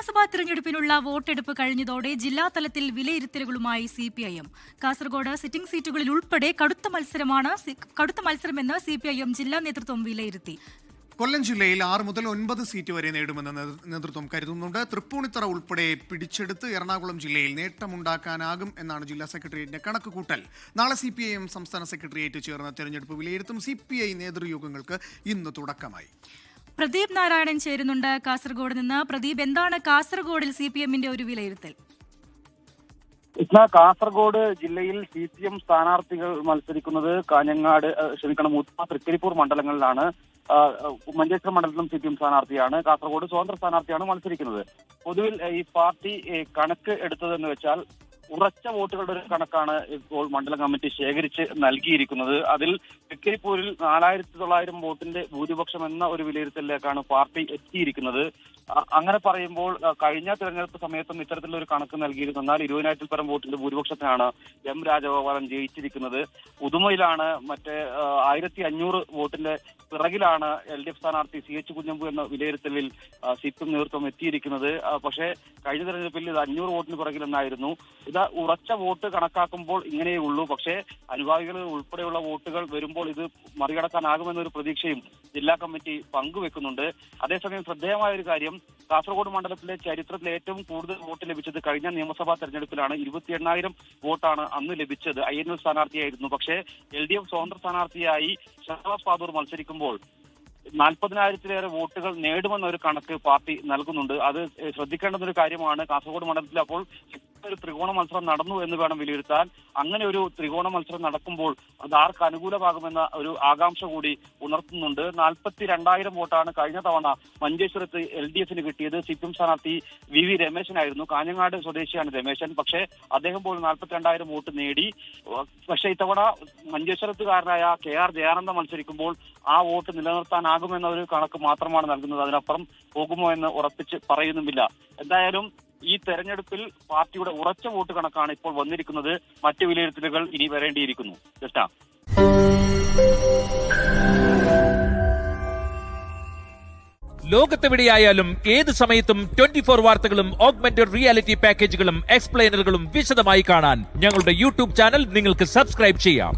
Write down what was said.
നിയമസഭാ തിരഞ്ഞെടുപ്പിനുള്ള വോട്ടെടുപ്പ് കഴിഞ്ഞതോടെ ജില്ലാതലത്തിൽ വിലയിരുത്തലുകളുമായി CPIM. കാസർഗോഡ് സിറ്റിംഗ് സീറ്റുകളിൽ ഉൾപ്പെടെ കടുത്ത മത്സരമെന്ന് CPIM ജില്ലാ നേതൃത്വം വിലയിരുത്തി. കൊല്ലം ജില്ലയിൽ 6 മുതൽ 9 സീറ്റ് വരെ നേടുമെന്ന് നേതൃത്വം കരുതുന്നുണ്ട്. തൃപ്പൂണിത്തറ ഉൾപ്പെടെ പിടിച്ചെടുത്ത് എറണാകുളം ജില്ലയിൽ നേട്ടമുണ്ടാക്കാനാകും എന്നാണ് ജില്ലാ സെക്രട്ടേറിയറ്റിന്റെ കണക്കുകൂട്ടൽ. നാളെ CPIM സംസ്ഥാന സെക്രട്ടേറിയറ്റ് ചേർന്ന തെരഞ്ഞെടുപ്പ് വിലയിരുത്തും. CPI നേതൃയോഗങ്ങൾക്ക് ഇന്ന് തുടക്കമായി. പ്രദീപ് നാരായണൻ ചേരുന്നുണ്ട് കാസർഗോഡ് നിന്ന്. പ്രദീപ്, എന്താണ് കാസർഗോഡിൽ CPIMന്റെ ഒരു വിലയിരുത്തൽ? കാസർഗോഡ് ജില്ലയിൽ CPM സ്ഥാനാർത്ഥികൾ മത്സരിക്കുന്നത് കാഞ്ഞങ്ങാട്, മുത്തൂർ, തൃക്കരിപ്പൂർ മണ്ഡലങ്ങളിലാണ്. മഞ്ചേശ്വരം മണ്ഡലത്തിലും CPM സ്ഥാനാർത്ഥിയാണ്. കാസർഗോഡ് സ്വതന്ത്ര സ്ഥാനാർത്ഥിയാണ് മത്സരിക്കുന്നത്. പൊതുവിൽ ഈ പാർട്ടി കണക്ക് എടുത്തതെന്ന് വെച്ചാൽ ഉറച്ച വോട്ടുകളുടെ ഒരു കണക്കാണ് ഇപ്പോൾ മണ്ഡലം കമ്മിറ്റി ശേഖരിച്ച് നൽകിയിരിക്കുന്നത്. അതിൽ തൃക്കരിപ്പൂരിൽ 4900 വോട്ടിന്റെ ഭൂരിപക്ഷം എന്ന ഒരു വിലയിരുത്തലിലേക്കാണ് പാർട്ടി എത്തിയിരിക്കുന്നത്. അങ്ങനെ പറയുമ്പോൾ കഴിഞ്ഞ തെരഞ്ഞെടുപ്പ് സമയത്തും ഇത്തരത്തിലുള്ള ഒരു കണക്ക് നൽകിയിരുന്നു. എന്നാൽ 20,000 പരം വോട്ടിന്റെ ഭൂരിപക്ഷത്തിനാണ് M രാജഗോപാലൻ ജയിച്ചിരിക്കുന്നത്. ഉദുമയിലാണ് 1500 വോട്ടിന്റെ പിറകിലാണ് LDF സ്ഥാനാർത്ഥി CH കുഞ്ഞമ്പു എന്ന വിലയിരുത്തലിൽ CPM നേതൃത്വം എത്തിയിരിക്കുന്നത്. പക്ഷേ കഴിഞ്ഞ തെരഞ്ഞെടുപ്പിൽ ഇത് 500 വോട്ടിന് പിറകിലെന്നായിരുന്നു. ഇത് ഉറച്ച വോട്ട് കണക്കാക്കുമ്പോൾ ഇങ്ങനെയുള്ളൂ. പക്ഷേ അനുഭാവികൾ ഉൾപ്പെടെയുള്ള വോട്ടുകൾ വരുമ്പോൾ ഇത് മറികടക്കാനാകുമെന്നൊരു പ്രതീക്ഷയും ജില്ലാ കമ്മിറ്റി പങ്കുവെക്കുന്നുണ്ട്. അതേസമയം ശ്രദ്ധേയമായ ഒരു കാര്യം, കാസർഗോഡ് മണ്ഡലത്തിലെ ചരിത്രത്തിലെ ഏറ്റവും കൂടുതൽ വോട്ട് ലഭിച്ചത് കഴിഞ്ഞ നിയമസഭാ തെരഞ്ഞെടുപ്പിലാണ്. 28,000 വോട്ടാണ് അന്ന് ലഭിച്ചത്. INL സ്ഥാനാർത്ഥിയായിരുന്നു. പക്ഷേ LDF സ്വതന്ത്ര സ്ഥാനാർത്ഥിയായി ഷഹബാസ് പാദൂർ മത്സരിക്കുമ്പോൾ 40,000-ലേറെ വോട്ടുകൾ നേടുമെന്നൊരു കണക്ക് പാർട്ടി നൽകുന്നുണ്ട്. അത് ശ്രദ്ധിക്കേണ്ടുന്ന ഒരു കാര്യമാണ്. കാസർഗോഡ് മണ്ഡലത്തിൽ അപ്പോൾ ഒരു ത്രികോണ മത്സരം നടന്നു എന്ന് വേണം വിലയിരുത്താൻ. അങ്ങനെ ഒരു ത്രികോണ മത്സരം നടക്കുമ്പോൾ അത് ആർക്ക് അനുകൂലമാകുമെന്ന ഒരു ആകാംക്ഷ കൂടി ഉണർത്തുന്നുണ്ട്. 42,000 വോട്ടാണ് കഴിഞ്ഞ തവണ മഞ്ചേശ്വരത്ത് LDFന് കിട്ടിയത്. CPM സ്ഥാനാർത്ഥി VV രമേശനായിരുന്നു. കാഞ്ഞങ്ങാട് സ്വദേശിയാണ് രമേശൻ. പക്ഷേ അദ്ദേഹം പോലും 42,000 വോട്ട് നേടി. പക്ഷേ ഇത്തവണ മഞ്ചേശ്വരത്തുകാരനായ KR ജയാനന്ദ മത്സരിക്കുമ്പോൾ ആ വോട്ട് നിലനിർത്താനാകുമെന്ന ഒരു കണക്ക് മാത്രമാണ് നൽകുന്നത്. അതിനപ്പുറം പോകുമോ എന്ന് ഉറപ്പിച്ച് പറയുന്നുമില്ല. എന്തായാലും ഈ തെരഞ്ഞെടുപ്പിൽ പാർട്ടിയുടെ ഉറച്ച വോട്ട് കണക്കാണ് ഇപ്പോൾ വന്നിരിക്കുന്നത്. മറ്റ് വിലയിരുത്തലുകൾ ഇനി വരേണ്ടിയിരിക്കുന്നു. ലോകത്തെവിടെയായാലും ഏത് സമയത്തും 24 വാർത്തകളും ഓഗ്മെന്റഡ് റിയാലിറ്റി പാക്കേജുകളും എക്സ്പ്ലെയിനറുകളും വിശദമായി കാണാൻ ഞങ്ങളുടെ YouTube ചാനൽ നിങ്ങൾക്ക് സബ്സ്ക്രൈബ് ചെയ്യാം.